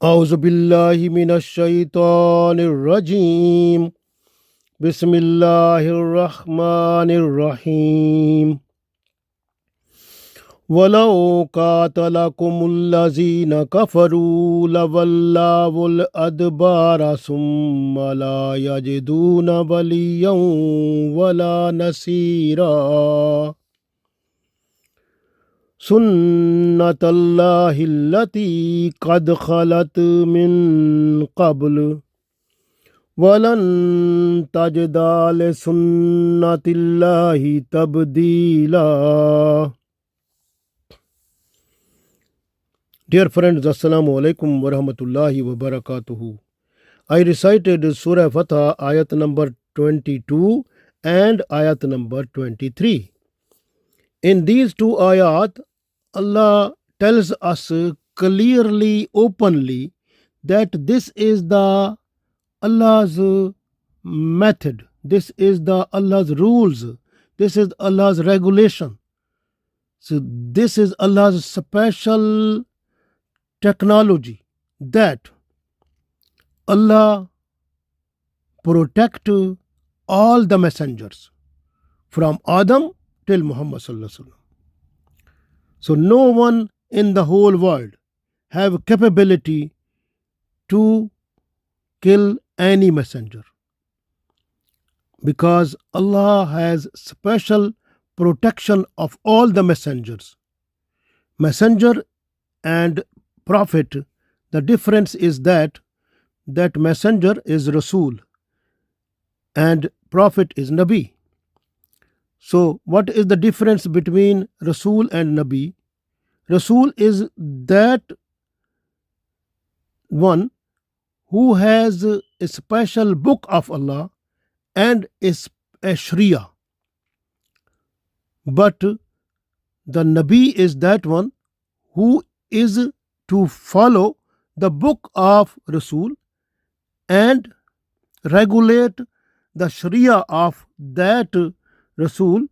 أعوذ بالله من الشيطان الرجيم بسم الله الرحمن الرحيم ولو قاتلكم الذين كفروا لولوا الأدبار ثم لا يجدون وليا ولا نصيرا سنة الله التي قد خلت من قبل وَلَن تَجِدَ لِسُنَّةِ اللَّهِ تَبْدِيلًا. Dear friends, Assalamu alaikum wa rahmatullahi wa barakatuhu. I recited Surah Al-Fath Ayat number 22 and Ayat number 23. In these two ayat, Allah tells us clearly, openly, that this is the Allah's method, this is the Allah's rules, this is Allah's regulation. So this is Allah's special technology that Allah protect all the messengers from Adam till Muhammad sallallahu alaihi wasallam. So no one in the whole world have capability to kill any messenger, because Allah has special protection of all the messengers. Messenger and prophet, the difference is that messenger is Rasul and prophet is Nabi. So what is the difference between Rasul and Nabi? Rasul is that one who has a special book of Allah and is a Sharia. But the Nabi is that one who is to follow the book of Rasul and regulate the Sharia of that Rasul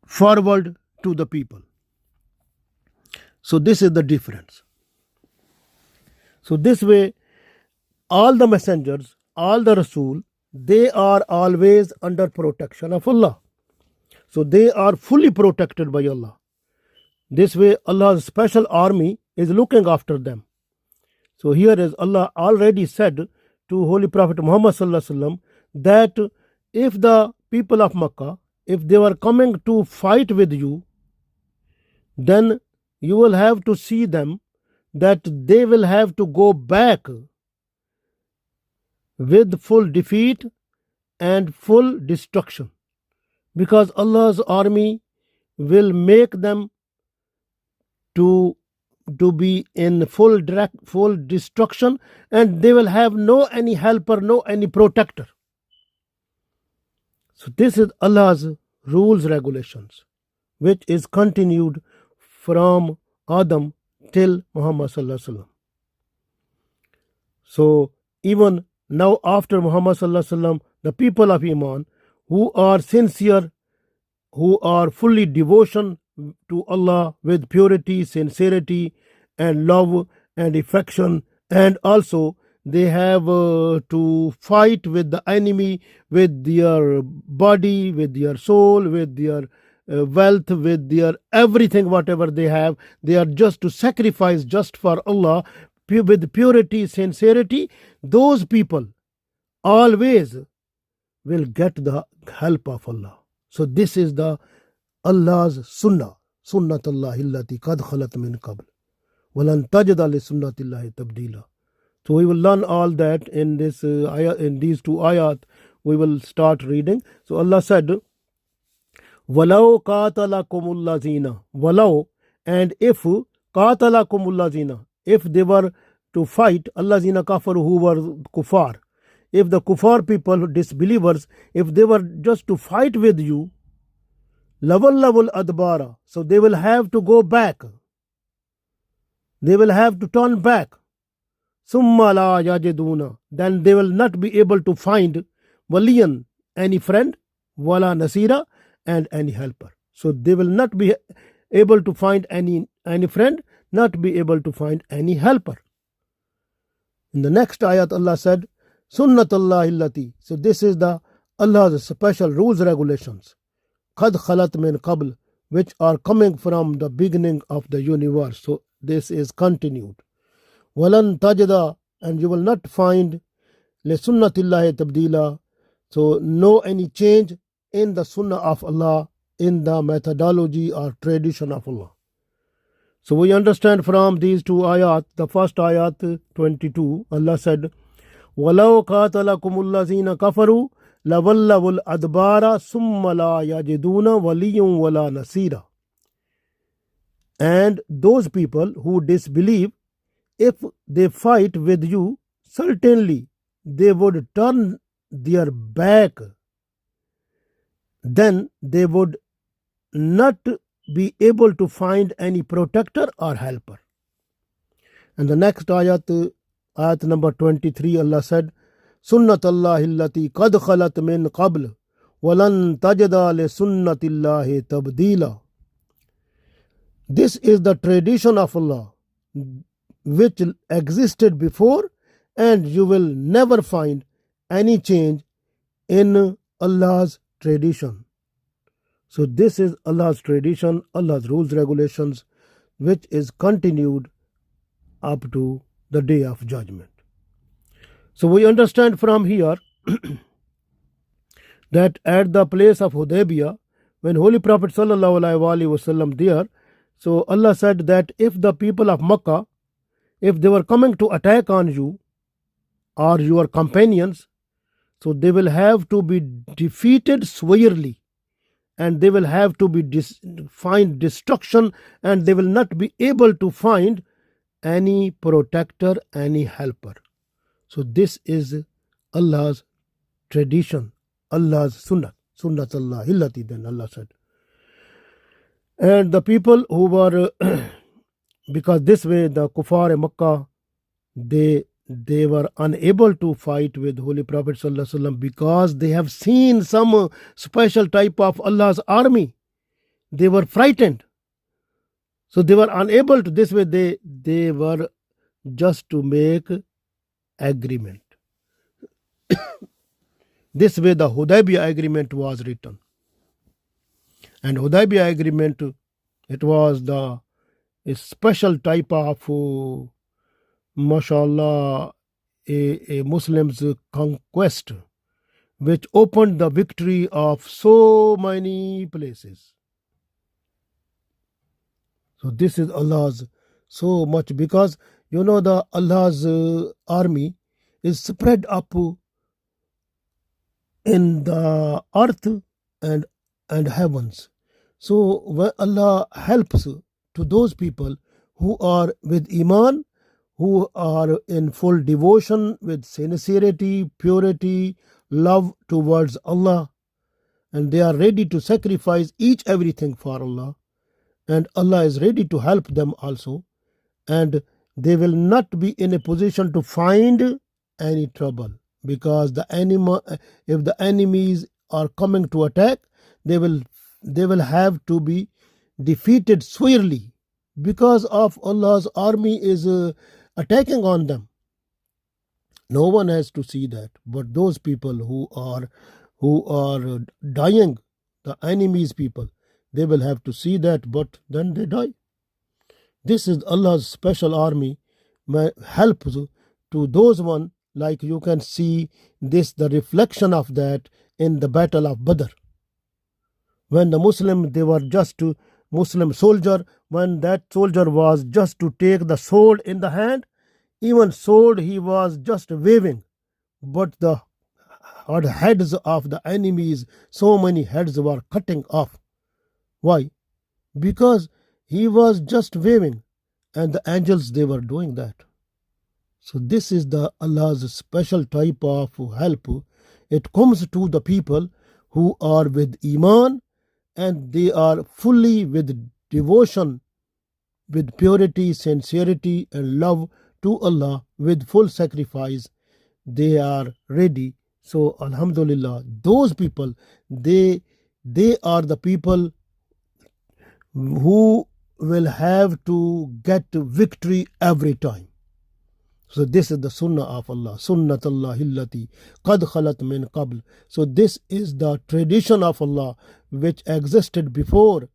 forward to the people. So this is the difference. So this way, all the messengers, all the Rasul, they are always under protection of Allah. So they are fully protected by Allah. This way, Allah's special army is looking after them. So here is Allah already said to Holy Prophet Muhammad sallallahu alaihi wasallam that if the people of Makkah, if they were coming to fight with you, then you will have to see them that they will have to go back with full defeat and full destruction, because Allah's army will make them to be in full destruction, and they will have no any helper, no any protector. So this is Allah's rules, regulations, which is continued from Adam till Muhammad sallallahu alaihi wasallam. So even now after Muhammad sallallahu alaihi wasallam, the people of Iman who are sincere, who are fully devotion to Allah with purity, sincerity and love and affection, and also they have to fight with the enemy with their body, with their soul, with their wealth, with their everything, whatever they have, they are just to sacrifice just for Allah with purity, sincerity. Those people always will get the help of Allah. So this is the Allah's sunnah, sunnatullahi allati qad khalat min qabl walan tajida li sunnatillahi tabdila. So we will learn all that in this ayat, in these two ayat. We will start reading. So Allah said, walau qatalakumul lazina, walau, and if qatalakumul lazina, if they were to fight, allazina kafaru, who were kuffar, if the kuffar people, disbelievers, if they were just to fight with you, lawal adbara, so they will have to go back, they will have to turn back. Summa la yajiduna, then they will not be able to find waliyan, any friend, wala nasira, and any helper. So they will not be able to find any friend, not be able to find any helper. In the next ayat, Allah said, Sunnatullah illati. So this is the Allah's special rules, regulations. Qad khalat min qabl, which are coming from the beginning of the universe. So this is continued. Walan tajda, and you will not find li sunnatillahi tabdila. So no any change in the sunnah of Allah, in the methodology or tradition of Allah. So we understand from these two ayat, the first ayat 22, Allah said, وَلَوْ قَاتَلَكُمُ الَّذِينَ كَفَرُوا لَوَلَّوُا الْأَدْبَارَ ثُمَّ لَا يَجِدُونَ وَلِيًّا وَلَا نَصِيرًا. And those people who disbelieve, if they fight with you, certainly they would turn their back. Then they would not be able to find any protector or helper. And the next ayat, ayat number 23, Allah said, Sunnatullahi allati qad khalat min qabl walan tajda li sunnatillahi tabdila. This is the tradition of Allah which existed before, and you will never find any change in Allah's tradition. So this is Allah's tradition, Allah's rules, regulations, which is continued up to the day of judgment. So we understand from here that at the place of Hudaybiyah, when Holy Prophet sallallahu alaihi wasallam there, so Allah said that if the people of Makkah, if they were coming to attack on you or your companions, so they will have to be defeated severely, and they will have to be find destruction, and they will not be able to find any protector, any helper. So this is Allah's tradition, Allah's sunnah, sunnatullah illati, then Allah said. And the people who were, because this way the kuffar Makkah, they were unable to fight with Holy Prophet sallallahu alaihi wasallam because they have seen some special type of Allah's army. They were frightened. So they were unable to, this way they were just to make agreement. This way the Hudaybiyah agreement was written. And Hudaybiyah agreement, it was a special type of mashallah, a Muslim's conquest, which opened the victory of so many places. So this is Allah's so much, because you know the Allah's army is spread up in the earth and heavens. So when Allah helps to those people who are with Iman, who are in full devotion with sincerity, purity, love towards Allah, and they are ready to sacrifice everything for Allah, and Allah is ready to help them also, and they will not be in a position to find any trouble, because if the enemies are coming to attack, they will have to be defeated swiftly, because of Allah's army is attacking on them. No one has to see that, but those people who are dying, the enemy's people, they will have to see that, but then they die. This is Allah's special army, helps to those one, like you can see this, the reflection of that in the battle of Badr. When the Muslim, they were just to Muslim soldier, when that soldier was just to take the sword in the hand, even sword he was just waving, but the heads of the enemies, so many heads were cutting off. Why? Because he was just waving, and the angels, they were doing that. So this is the Allah's special type of help. It comes to the people who are with Iman, and they are fully with devotion, with purity, sincerity, and love to Allah, with full sacrifice. They are ready. So Alhamdulillah, those people, they are the people who will have to get victory every time. So this is the sunnah of Allah. Sunnatullah hillati qad khalat min qabl. So this is the tradition of Allah which existed before.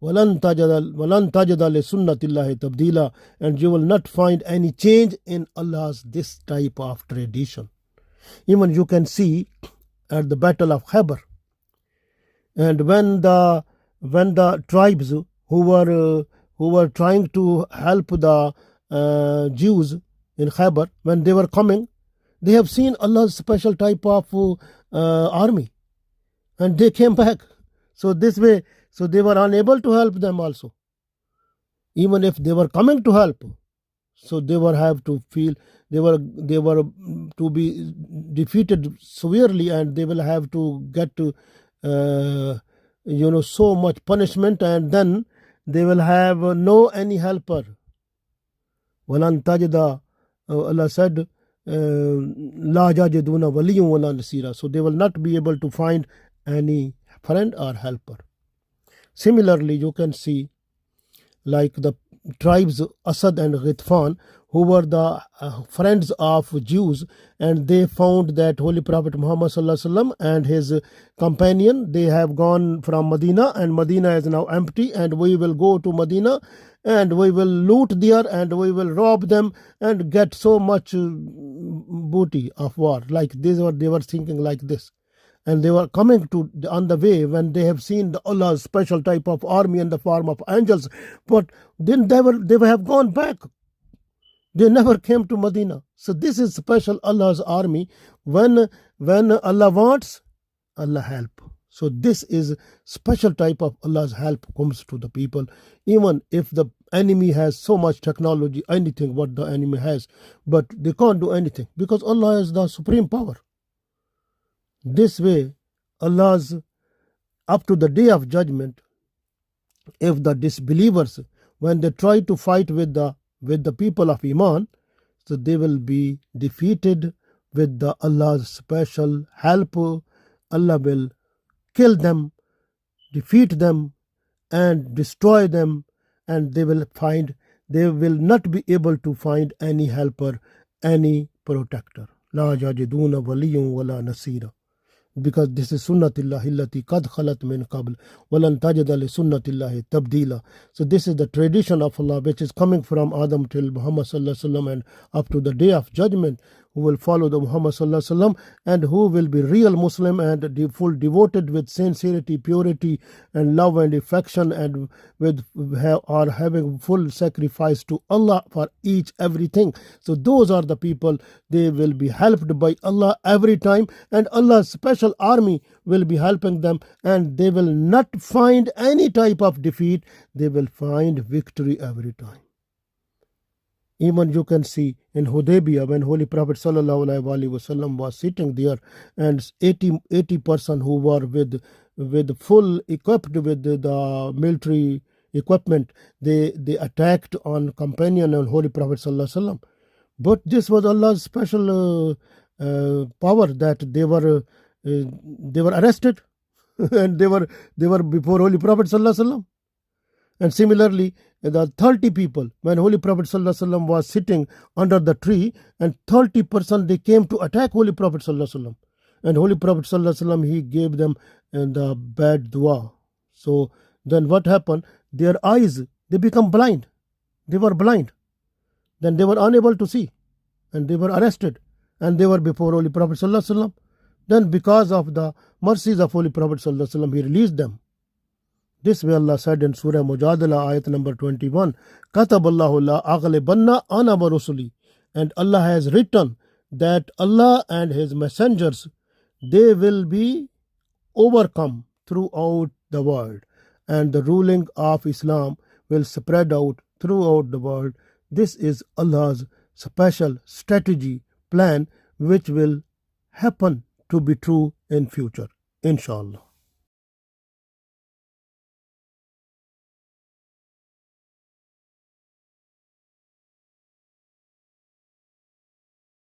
وَلَن تَجَدَ لِسُنَّةِ اللَّهِ تَبْدِيلًا. And you will not find any change in Allah's this type of tradition. Even you can see at the Battle of Khyber, and when the tribes who were trying to help the Jews in Khyber, when they were coming, they have seen Allah's special type of army, and they came back. So this way, so they were unable to help them also. Even if they were coming to help, so they were have to feel they were to be defeated severely, and they will have to get to so much punishment, and then they will have no any helper. Walan tajida, Allah said, la yajiduna waliyun wala nasira. So they will not be able to find any friend or helper. Similarly, you can see like the tribes Asad and Ghitfan, who were the friends of Jews, and they found that Holy Prophet Muhammad and his companion, they have gone from Medina, and Medina is now empty, and we will go to Medina and we will loot there and we will rob them and get so much booty of war. Like they were thinking like this. And they were coming to on the way when they have seen the Allah's special type of army in the form of angels, but then they have gone back. They never came to Medina. So this is special Allah's army. When Allah wants, Allah help. So this is special type of Allah's help comes to the people. Even if the enemy has so much technology, anything what the enemy has, but they can't do anything because Allah is the supreme power. This way, Allah's up to the day of judgment, if the disbelievers, when they try to fight with the people of Iman, so they will be defeated with the Allah's special help. Allah will kill them, defeat them, and destroy them, and they will not be able to find any helper, any protector. La yajiduna waliyun wala nasira. Because this is sunnatullah illati qad khalat min qabl walan tajida li sunnatillahi tabdila. So this is the tradition of Allah which is coming from Adam till Muhammad sallallahu alaihi wasallam, and up to the day of judgment, who will follow the Muhammad sallallahu alaihi wasallam and who will be real Muslim and full devoted with sincerity, purity and love and affection, and are having full sacrifice to Allah for each everything. So those are the people, they will be helped by Allah every time, and Allah's special army will be helping them, and they will not find any type of defeat. They will find victory every time. Even you can see in Hudaybiyah, when Holy Prophet ﷺ was sitting there, and 80 person who were with full equipped with the military equipment, they attacked on companion and Holy Prophet ﷺ. But this was Allah's special power, that they were arrested and they were before Holy Prophet ﷺ. And similarly, the 30 people, when Holy Prophet ﷺ was sitting under the tree, and 30% they came to attack Holy Prophet ﷺ. And Holy Prophet ﷺ, he gave them the bad dua. So then what happened? Their eyes, they become blind. They were blind. Then they were unable to see, and they were arrested, and they were before Holy Prophet ﷺ. Then because of the mercies of Holy Prophet ﷺ, he released them. This way Allah said in Surah Mujadala ayat number 21, Kataballahu la aghlibanna ana wa rusuli. And Allah has written that Allah and His messengers, they will be overcome throughout the world, and the ruling of Islam will spread out throughout the world. This is Allah's special strategy plan which will happen to be true in future, inshallah.